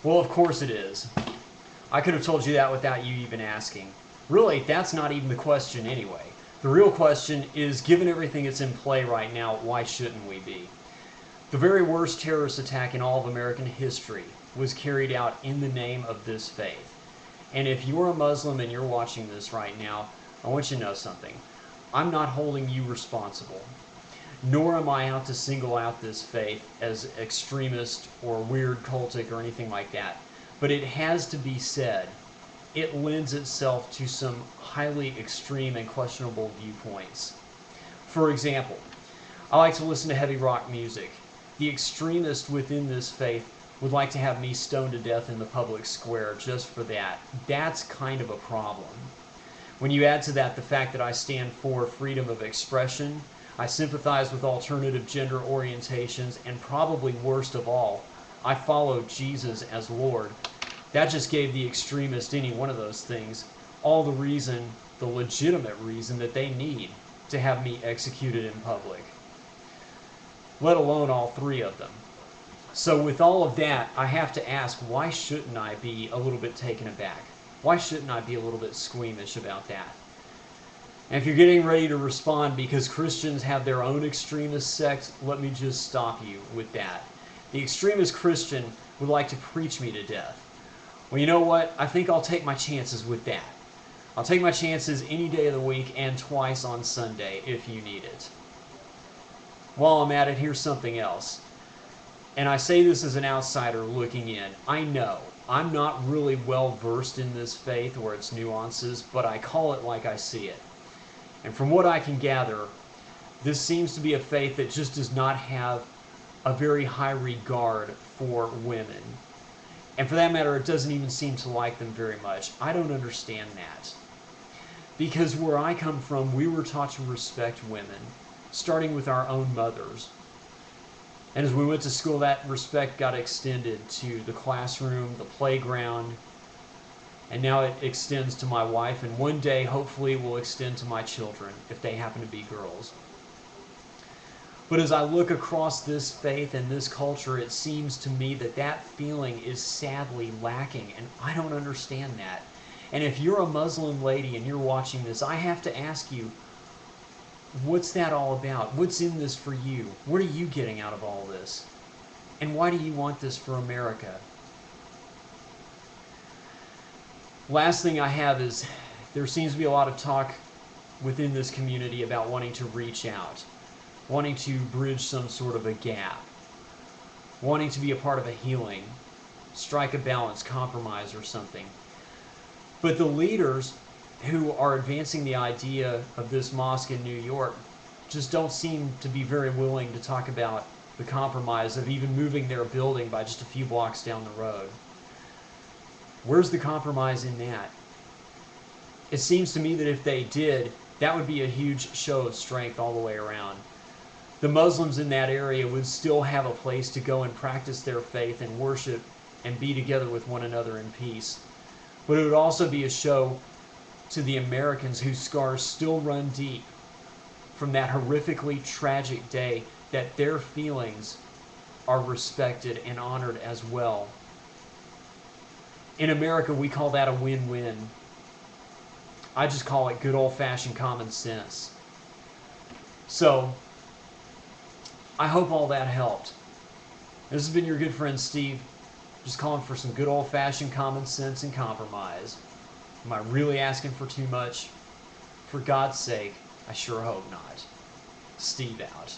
Well, of course it is. I could have told you that without you even asking. Really, that's not even the question anyway. The real question is, given everything that's in play right now, why shouldn't we be? The very worst terrorist attack in all of American history was carried out in the name of this faith. And if you're a Muslim and you're watching this right now, I want you to know something. I'm not holding you responsible, nor am I out to single out this faith as extremist or weird cultic or anything like that. But it has to be said, it lends itself to some highly extreme and questionable viewpoints. For example, I like to listen to heavy rock music. The extremist within this faith would like to have me stoned to death in the public square just for that. That's kind of a problem. When you add to that the fact that I stand for freedom of expression, I sympathize with alternative gender orientations, and probably worst of all, I follow Jesus as Lord. That just gave the extremist any one of those things all the reason, the legitimate reason that they need to have me executed in public, let alone all three of them. So with all of that, I have to ask, why shouldn't I be a little bit taken aback? Why shouldn't I be a little bit squeamish about that? And if you're getting ready to respond because Christians have their own extremist sect, let me just stop you with that. The extremist Christian would like to preach me to death. Well, you know what? I think I'll take my chances with that. I'll take my chances any day of the week and twice on Sunday if you need it. While I'm at it, here's something else. And I say this as an outsider looking in. I know I'm not really well versed in this faith or its nuances, but I call it like I see it. And from what I can gather, this seems to be a faith that just does not have a very high regard for women. And for that matter, it doesn't even seem to like them very much. I don't understand that. Because where I come from, we were taught to respect women, starting with our own mothers. And as we went to school, that respect got extended to the classroom, the playground, and now it extends to my wife, and one day, hopefully, it will extend to my children, if they happen to be girls. But as I look across this faith and this culture, it seems to me that that feeling is sadly lacking, and I don't understand that. And if you're a Muslim lady and you're watching this, I have to ask you, what's that all about? What's in this for you? What are you getting out of all this? And why do you want this for America? Last thing I have is, there seems to be a lot of talk within this community about wanting to reach out, wanting to bridge some sort of a gap, wanting to be a part of a healing, strike a balance, compromise or something. But the leaders who are advancing the idea of this mosque in New York just don't seem to be very willing to talk about the compromise of even moving their building by just a few blocks down the road. Where's the compromise in that? It seems to me that if they did, that would be a huge show of strength all the way around. The Muslims in that area would still have a place to go and practice their faith and worship and be together with one another in peace. But it would also be a show to the Americans whose scars still run deep from that horrifically tragic day, that their feelings are respected and honored as well. In America, we call that a win-win. I just call it good old-fashioned common sense. So, I hope all that helped. This has been your good friend Steve, just calling for some good old-fashioned common sense and compromise. Am I really asking for too much? For God's sake, I sure hope not. Steve out.